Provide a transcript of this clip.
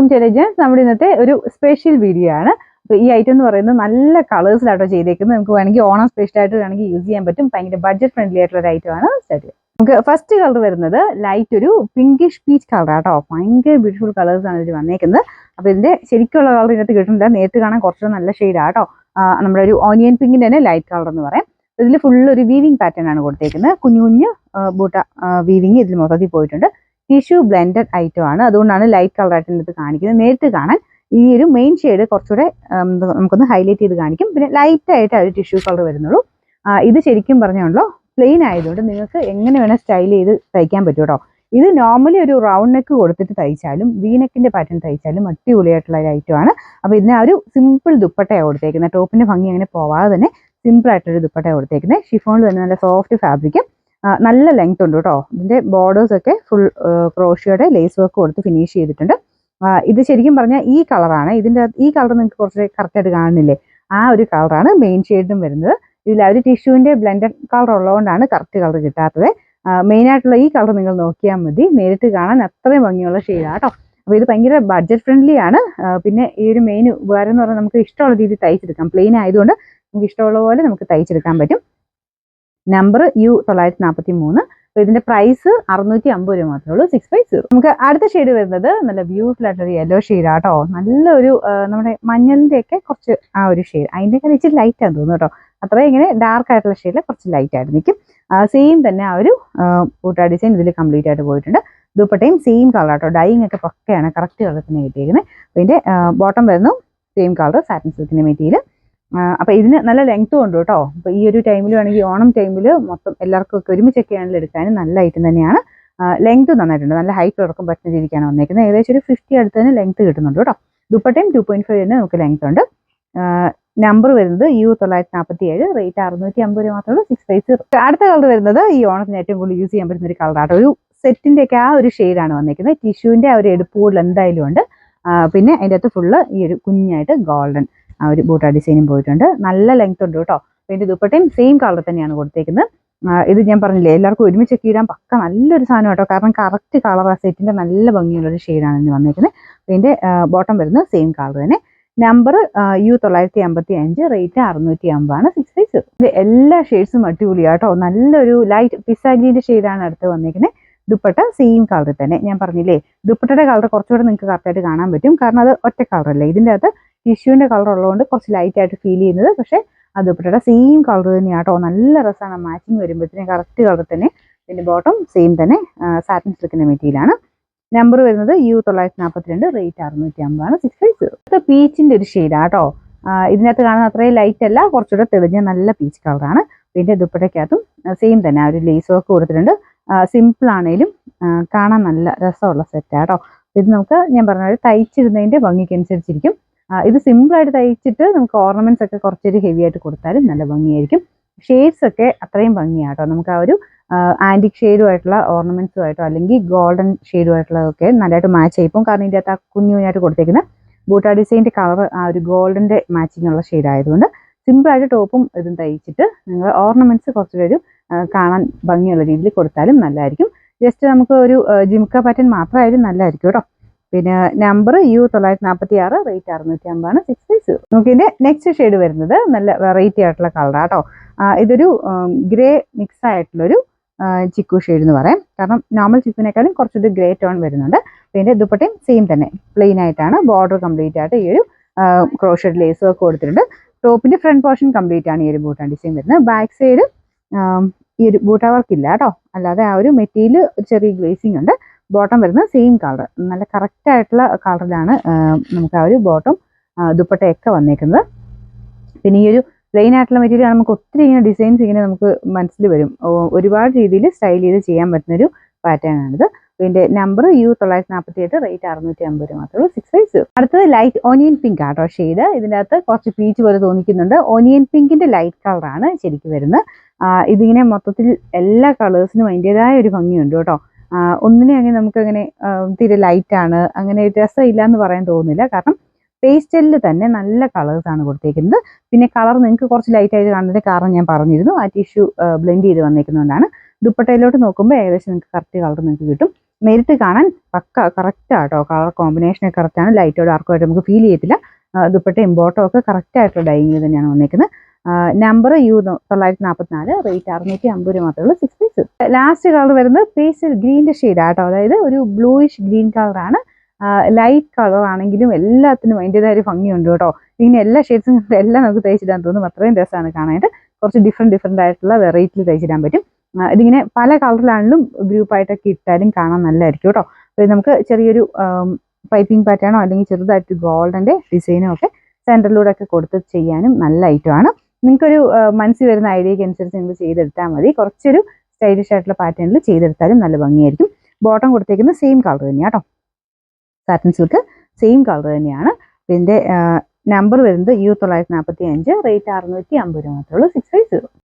Intelligence നമ്മുടെ ഇന്നത്തെ ഒരു സ്പെഷ്യൽ വീഡിയോ ആണ്. അപ്പോൾ ഈ ഐറ്റം എന്ന് പറയുന്നത് നല്ല കളേഴ്സിലാട്ടോ ചെയ്തേക്കുന്നത്. നമുക്ക് വേണമെങ്കിൽ ഓണം സ്പെഷ്യൽ ആയിട്ട് വേണമെങ്കിൽ യൂസ് ചെയ്യാൻ പറ്റും. ഭയങ്കര ബഡ്ജറ്റ് ഫ്രണ്ട്ലി ആയിട്ടുള്ള ഒരു ഐറ്റം ആണ്. നമുക്ക് ഫസ്റ്റ് കളർ വരുന്നത് ലൈറ്റ് ഒരു പിങ്കിഷ് പീച്ച് കളർ ആട്ടോ. ഭയങ്കര ബ്യൂട്ടിഫുൾ കളേഴ്സ് ആണ് ഇതിൽ വന്നേക്കുന്നത്. അപ്പോൾ ഇതിന്റെ ശരിക്കുള്ള കളർ ഇതിനകത്ത് കിട്ടുന്നില്ല. നേരിട്ട് കാണാൻ കുറച്ച് നല്ല ഷെയ്ഡാട്ടോ. നമ്മുടെ ഒരു ഓനിയൻ പിങ്കിന്റെ തന്നെ ലൈറ്റ് കളർ എന്ന് പറയാം. ഇതിൽ ഫുൾ ഒരു വീവിംഗ് പാറ്റേൺ ആണ് കൊടുത്തേക്കുന്നത്. കുഞ്ഞു കുഞ്ഞു ബൂട്ട വീവിങ് ഇതിൽ മൊത്തത്തിൽ പോയിട്ടുണ്ട്. ടിഷ്യൂ ബ്ലെൻഡഡ് ഐറ്റം ആണ്, അതുകൊണ്ടാണ് ലൈറ്റ് കളർ ആയിട്ട് ഇത് കാണിക്കുന്നത്. നേരിട്ട് കാണാൻ ഈ ഒരു മെയിൻ ഷെയ്ഡ് കുറച്ചുകൂടെ നമുക്കൊന്ന് ഹൈലൈറ്റ് ചെയ്ത് കാണിക്കും. പിന്നെ ലൈറ്റ് ആയിട്ട് ഒരു ടിഷ്യൂ കളർ വരുന്നുള്ളൂ. ഇത് ശരിക്കും പറഞ്ഞുകൊണ്ടോ പ്ലെയിൻ ആയതുകൊണ്ട് നിങ്ങൾക്ക് എങ്ങനെ വേണേൽ സ്റ്റൈൽ ചെയ്ത് തയ്ക്കാൻ പറ്റും കേട്ടോ. ഇത് നോർമലി ഒരു റൗണ്ട് നെക്ക് കൊടുത്തിട്ട് തയ്ച്ചാലും വീനെക്കിന്റെ പാറ്റേൺ തയ്ച്ചാലും അടിപൊളിയായിട്ടുള്ള ഒരു ഐറ്റം ആണ്. അപ്പോൾ ഇതിന് ഒരു സിമ്പിൾ ദുപ്പട്ടയാണ് കൊടുത്തേക്കുന്നത്. ടോപ്പിന്റെ ഭംഗി അങ്ങനെ പോവാതെ തന്നെ സിമ്പിൾ ആയിട്ടൊരു ദുപ്പട്ടയാണ് കൊടുത്തേക്കുന്നത്. ഷിഫോണിൽ തന്നെ നല്ല സോഫ്റ്റ് ഫാബ്രിക്, നല്ല ലെങ്ത് ഉണ്ട് കേട്ടോ. ഇതിന്റെ ബോർഡേഴ്സ് ഒക്കെ ഫുൾ ക്രോഷിയുടെ ലേസ് വർക്ക് കൊടുത്ത് ഫിനിഷ് ചെയ്തിട്ടുണ്ട്. ഇത് ശരിക്കും പറഞ്ഞാൽ ഈ കളറാണ്. ഇതിന്റെ ഈ കളർ നിങ്ങൾക്ക് കുറച്ച് കറക്റ്റ് ആയിട്ട് കാണുന്നില്ലേ? ആ ഒരു കളറാണ് മെയിൻ ഷെയ്ഡും വരുന്നത്. ഇതിൽ ഒരു ടിഷ്യൂവിന്റെ ബ്ലെൻഡഡ് കളർ ഉള്ളതുകൊണ്ടാണ് കറക്റ്റ് കളർ കിട്ടാത്തത്. മെയിൻ ആയിട്ടുള്ള ഈ കളർ നിങ്ങൾ നോക്കിയാൽ മതി. നേരിട്ട് കാണാൻ അത്രയും ഭംഗിയുള്ള ഷെയ്ഡാട്ടോ. അപ്പോൾ ഇത് ഭയങ്കര ബഡ്ജറ്റ് ഫ്രണ്ട്ലി ആണ്. പിന്നെ ഈ ഒരു മെയിൻ ഉപകാരം എന്ന് പറഞ്ഞാൽ നമുക്ക് ഇഷ്ടമുള്ള രീതിയിൽ തയ്ച്ചെടുക്കാം. പ്ലെയിൻ ആയതുകൊണ്ട് നമുക്ക് ഇഷ്ടമുള്ള പോലെ നമുക്ക് തയ്ച്ചെടുക്കാൻ പറ്റും. Number U943. അപ്പോൾ ഇതിന്റെ പ്രൈസ് 650 രൂപ മാത്രമേ ഉള്ളൂ. 650. നമുക്ക് അടുത്ത ഷെയ്ഡ് വരുന്നത് നല്ല ബ്യൂട്ടിഫുൾ ആയിട്ടൊരു യെല്ലോ ഷെയ്ഡ് ആട്ടോ. നല്ലൊരു നമ്മുടെ മഞ്ഞളിന്റെ ഒക്കെ കുറച്ച് ആ ഒരു ഷെയ്ഡ്, അതിൻ്റെയൊക്കെ ഇച്ചിരി ലൈറ്റ് ആണെന്ന് തോന്നുന്നു കേട്ടോ. അത്രയും ഇങ്ങനെ ഡാർക്ക് ആയിട്ടുള്ള ഷെയ്ഡിൽ കുറച്ച് ലൈറ്റ് ആയിട്ട് നിൽക്കും. സെയിം തന്നെ ആ ഒരു ബൂട്ട ഡിസൈൻ ഇതിൽ കംപ്ലീറ്റ് ആയിട്ട് പോയിട്ടുണ്ട്. ദുപ്പട്ടയും സെയിം കളർ ആട്ടോ. ഡൈയിങ് ഒക്കെ പക്കയാണ്, കറക്റ്റ് കളർ തന്നെ കിട്ടിയിരിക്കുന്നത്. അപ്പോൾ ഇതിന്റെ ബോട്ടം വരുന്നു സെയിം കളർ സാറ്റിൻ സിൽക്കിന്റെ മെറ്റീരിയൽ. അപ്പോൾ ഇതിന് നല്ല ലെങ്ത്തും ഉണ്ട് കേട്ടോ. അപ്പോൾ ഈ ഒരു ടൈമിൽ വേണമെങ്കിൽ ഓണം ടൈമിൽ മൊത്തം എല്ലാവർക്കും ഒക്കെ ഒരുമിച്ചൊക്കെ ആണെങ്കിൽ എടുക്കാനും നല്ല ഐറ്റം തന്നെയാണ്. ലെങ്ത് നന്നായിട്ടുണ്ട്. നല്ല ഹൈറ്റ് ഉറക്കം പറ്റുന്ന രീതിക്കാണ് വന്നേക്കുന്നത്. ഏകദേശം ഒരു 50 അടുത്ത് തന്നെ ലെങ്ത് കിട്ടുന്നുണ്ട് കേട്ടോ. ദുപ്പട്ടയും 2.5 തന്നെ നമുക്ക് ലെങ്ത് ഉണ്ട്. നമ്പർ വരുന്നത് U947, റേറ്റ് 650 രൂപ മാത്രമേ ഉള്ളൂ. 650. അടുത്ത കളർ വരുന്നത് ഈ ഓണത്തിന് ഏറ്റവും കൂടുതൽ യൂസ് ചെയ്യാൻ പറ്റുന്ന ഒരു കളറാട്ടോ. ഒരു സെറ്റിന്റെ ഒക്കെ ആ ഒരു ഷെയ്ഡാണ് വന്നേക്കുന്നത്. ടിഷ്യൂവിന്റെ ആ ഒരു എടുപ്പ് കൂടുതൽ എന്തായാലും ഉണ്ട്. പിന്നെ അതിൻ്റെ അകത്ത് ഫുള്ള് ഈ ഒരു കുഞ്ഞായിട്ട് ഗോൾഡൻ ആ ഒരു ബൂട്ട ഡിസൈനും പോയിട്ടുണ്ട്. നല്ല ലെങ്ത് ഉണ്ട് കേട്ടോ. പിന്നെ ദുപ്പട്ടയും സെയിം കളർ തന്നെയാണ് കൊടുത്തേക്കുന്നത്. ഇത് ഞാൻ പറഞ്ഞില്ലേ, എല്ലാവർക്കും ഒരുമിച്ചൊക്കെ ഇടാൻ പക്ക നല്ലൊരു സാധനം കേട്ടോ. കാരണം കറക്റ്റ് കളർ ആ സെറ്റിന്റെ നല്ല ഭംഗിയുള്ളൊരു ഷെയ്ഡാണ് ഇന്ന് വന്നേക്കുന്നത്. ഇതിന്റെ ബോട്ടം വരുന്നത് സെയിം കളർ തന്നെ. നമ്പർ U955, റേറ്റ് 650 ആണ്. 650. ഇതിന്റെ എല്ലാ ഷെയ്ഡ്സും അടിപൊളിയാട്ടോ. നല്ലൊരു ലൈറ്റ് പിസ്സാഗ്രീന്റെ ഷെയ്ഡാണ് അടുത്ത് വന്നേക്കുന്നത്. ദുപ്പട്ട സെയിം കളറിൽ തന്നെ. ഞാൻ പറഞ്ഞില്ലേ, ദുപ്പട്ടയുടെ കളർ കുറച്ചുകൂടെ നിങ്ങൾക്ക് കറക്റ്റായിട്ട് കാണാൻ പറ്റും. കാരണം അത് ഒറ്റ കളറല്ലേ. ഇതിൻ്റെ അകത്ത് ടിഷ്യൂവിന്റെ കളർ ഉള്ളതുകൊണ്ട് കുറച്ച് ലൈറ്റ് ആയിട്ട് ഫീൽ ചെയ്യുന്നത്. പക്ഷേ ആ ദുപ്പട്ടയുടെ സെയിം കളർ തന്നെയാട്ടോ. നല്ല രസമാണ് മാച്ചിങ് വരുമ്പോഴത്തേനും കറക്റ്റ് കളർ തന്നെ. ഇതിന്റെ ബോട്ടം സെയിം തന്നെ സാറ്റിൻ സിൽക്കിന്റെ മെറ്റീരിയലാണ്. നമ്പർ വരുന്നത് U942, റേറ്റ് 650 ആണ്. 650. പീച്ചിന്റെ ഒരു ഷെയ്ഡാട്ടോ. ഇതിനകത്ത് കാണുന്ന അത്രയും ലൈറ്റ് അല്ല, കുറച്ചുകൂടെ തെളിഞ്ഞ നല്ല പീച്ച് കളറാണ്. പിന്നെ ദുപ്പട്ടയ്ക്കകത്തും സെയിം തന്നെ ആ ഒരു ലേസ് വർക്ക് കൊടുത്തിട്ടുണ്ട്. സിമ്പിൾ ആണെങ്കിലും കാണാൻ നല്ല രസമുള്ള സെറ്റാട്ടോ. ഇത് നമുക്ക് ഞാൻ പറഞ്ഞ തയ്ച്ചിരുന്നതിന്റെ ഭംഗിക്കനുസരിച്ചിരിക്കും. ഇത് സിമ്പിളായിട്ട് തയ്ച്ചിട്ട് നമുക്ക് ഓർണമെന്റ്സ് ഒക്കെ കുറച്ചൊരു ഹെവി ആയിട്ട് കൊടുത്താലും നല്ല ഭംഗിയായിരിക്കും. ഷെയ്ഡ്സ് ഒക്കെ അത്രയും ഭംഗിയാട്ടോ. നമുക്ക് ആ ഒരു ആന്റിക് ഷെയ്ഡുമായിട്ടുള്ള ഓർണമെന്റ്സുമായിട്ടോ അല്ലെങ്കിൽ ഗോൾഡൻ ഷെയ്ഡുമായിട്ടുള്ളതൊക്കെ നല്ലതായിട്ട് മാച്ച് ആയിപ്പോൾ. കാരണം ഇതിൻ്റെ അകത്ത് ആ കുഞ്ഞുമായിട്ട് കൊടുത്തേക്കുന്ന ബൂട്ട ഡിസൈൻ്റെ കളർ ആ ഒരു ഗോൾഡന്റെ മാച്ചിങ് ഉള്ള ഷെയ്ഡ് ആയതുകൊണ്ട് സിമ്പിളായിട്ട് ടോപ്പും ഇതും തയ്ച്ചിട്ട് നിങ്ങൾ ഓർണമെന്റ്സ് കുറച്ചൊരു കാണാൻ ഭംഗിയുള്ള രീതിയിൽ കൊടുത്താലും നല്ലതായിരിക്കും. ജസ്റ്റ് നമുക്ക് ഒരു ജിംക്ക പാറ്റേൺ മാത്രമായാലും നല്ലതായിരിക്കും കേട്ടോ. പിന്നെ നമ്പർ U946, റേറ്റ് 650 ആണ്. 650. നമുക്ക് ഇതിന്റെ നെക്സ്റ്റ് ഷെയ്ഡ് വരുന്നത് നല്ല വെറൈറ്റി ആയിട്ടുള്ള കളറാട്ടോ. ഇതൊരു ഗ്രേ മിക്സ് ആയിട്ടുള്ളൊരു ചിക്കു ഷെയ്ഡ് എന്ന് പറയാം. കാരണം നോർമൽ ചിക്കുവിനേക്കാളും കുറച്ചൊരു ഗ്രേ ടോൺ വരുന്നുണ്ട്. പിന്നെ ദുപ്പട്ടയും സെയിം തന്നെ പ്ലെയിൻ ആയിട്ടാണ്. ബോർഡർ കംപ്ലീറ്റ് ആയിട്ട് ഈ ഒരു ക്രോഷഡ് ലേസ് വർക്ക് കൊടുത്തിട്ടുണ്ട്. ടോപ്പിന്റെ ഫ്രണ്ട് പോർഷൻ കംപ്ലീറ്റ് ആണ് ഈ ഒരു ബൂട്ട ഡിസൈൻ വരുന്നത്. ബാക്ക് സൈഡ് ഈ ഒരു ബൂട്ട വർക്ക് ഇല്ല കേട്ടോ. അല്ലാതെ ആ ഒരു മെറ്റീരിയൽ ചെറിയ ഗ്ലേസിംഗ് ഉണ്ട്. ബോട്ടം വരുന്നത് സെയിം കളർ, നല്ല കറക്റ്റ് ആയിട്ടുള്ള കളറിലാണ് നമുക്ക് ആ ഒരു ബോട്ടം ദുപ്പട്ടയൊക്കെ വന്നേക്കുന്നത്. പിന്നെ ഈ ഒരു പ്ലെയിൻ ആയിട്ടുള്ള മെറ്റീരിയൽ നമുക്ക് ഒത്തിരി ഇങ്ങനെ ഡിസൈൻസ് ഇങ്ങനെ നമുക്ക് മനസ്സിൽ വരും. ഒരുപാട് രീതിയിൽ സ്റ്റൈൽ ചെയ്ത് ചെയ്യാൻ പറ്റുന്നൊരു പാറ്റേൺ ആണിത്. ഇതിന്റെ നമ്പർ U948, റേറ്റ് 650 മാത്രമേ ഉള്ളൂ. 650. അടുത്തത് ലൈറ്റ് ഓനിയൻ പിങ്ക് ആട്ടോ ഷെയ്ഡ്. ഇതിൻ്റെ അകത്ത് കുറച്ച് പീച്ച് പോലെ തോന്നിക്കുന്നുണ്ട്. ഓനിയൻ പിങ്കിന്റെ ലൈറ്റ് കളറാണ് ശരിക്കും വരുന്നത്. ഇതിങ്ങനെ മൊത്തത്തിൽ എല്ലാ കളേഴ്സിനും അതിൻ്റെതായ ഒരു ഭംഗിയുണ്ട് കേട്ടോ. ഒന്നിനെ അങ്ങനെ നമുക്കങ്ങനെ തീരെ ലൈറ്റാണ് അങ്ങനെ രസമില്ല എന്ന് പറയാൻ തോന്നുന്നില്ല. കാരണം പേസ്റ്റലിൽ തന്നെ നല്ല കളേഴ്സാണ് കൊടുത്തേക്കുന്നത്. പിന്നെ കളർ നിങ്ങൾക്ക് കുറച്ച് ലൈറ്റായിട്ട് കാണുന്നതിൻ്റെ കാരണം ഞാൻ പറഞ്ഞിരുന്നു, ആ ടിഷ്യൂ ബ്ലെൻഡ് ചെയ്ത് വന്നേക്കുന്നതുകൊണ്ടാണ്. ദുപ്പട്ടയിലോട്ട് നോക്കുമ്പോൾ ഏകദേശം നിങ്ങൾക്ക് കറക്റ്റ് കളർ നിങ്ങൾക്ക് കിട്ടും. നേരിട്ട് കാണാൻ പക്ക കറക്റ്റാട്ടോ, കളർ കോമ്പിനേഷൻ കറക്റ്റാണ്, ലൈറ്റോ ഡാർക്കോ ആയിട്ട് നമുക്ക് ഫീൽ ചെയ്യത്തില്ല. ദുപ്പട്ടയും ബോട്ടോ ഒക്കെ കറക്റ്റ് ആയിട്ടുള്ള ഡൈയിങ് തന്നെയാണ് വന്നേക്കുന്നത്. നമ്പർ U944, റേറ്റ് 650 രൂപ മാത്രമേ ഉള്ളൂ. 6 പീസ്. ലാസ്റ്റ് കളർ വരുന്നത് പേസ്റ്റൽ ഗ്രീൻ്റെ ഷെയ്ഡാട്ടോ, അതായത് ഒരു ബ്ലൂയിഷ് ഗ്രീൻ കളറാണ്. ലൈറ്റ് കളർ ആണെങ്കിലും എല്ലാത്തിനും അതിൻ്റെതായ ഒരു ഭംഗിയുണ്ട് കേട്ടോ. ഇങ്ങനെ എല്ലാ ഷെയ്ഡ്സും എല്ലാം നമുക്ക് തയ്ച്ചിടാൻ തോന്നും, അത്രയും രസമാണ് കാണാനായിട്ട്. കുറച്ച് ഡിഫറെൻറ്റ് ആയിട്ടുള്ള വെറൈറ്റിയിൽ തയ്ച്ചിടാൻ പറ്റും. ഇതിങ്ങനെ പല കളറിലാണെങ്കിലും ഗ്രൂപ്പായിട്ടൊക്കെ ഇട്ടാലും കാണാൻ നല്ലതായിരിക്കും കേട്ടോ. അപ്പോൾ നമുക്ക് ചെറിയൊരു പൈപ്പിംഗ് പാറ്റേണോ അല്ലെങ്കിൽ ചെറുതായിട്ട് ഗോൾഡൻ്റെ ഡിസൈനോ ഒക്കെ സെൻറ്ററിലൂടെ ഒക്കെ കൊടുത്ത് ചെയ്യാനും നല്ല ഐറ്റമാണ്. നിങ്ങൾക്കൊരു മനസ്സിൽ വരുന്ന ഐഡിയയ്ക്ക് അനുസരിച്ച് നിങ്ങൾ ചെയ്തെടുത്താൽ മതി. കുറച്ചൊരു സ്റ്റൈലിഷ് ആയിട്ടുള്ള പാറ്റേണിൽ ചെയ്തെടുത്താലും നല്ല ഭംഗിയായിരിക്കും. ബോട്ടം കൊടുത്തേക്കുന്നത് സെയിം കളർ തന്നെയാണ് കേട്ടോ, സാറ്റിൻ സിൽക്ക് സെയിം കളർ തന്നെയാണ്. ഇതിൻ്റെ നമ്പർ വരുന്നത് U945, റേറ്റ് 650 രൂപ മാത്രമേ ഉള്ളൂ. 650.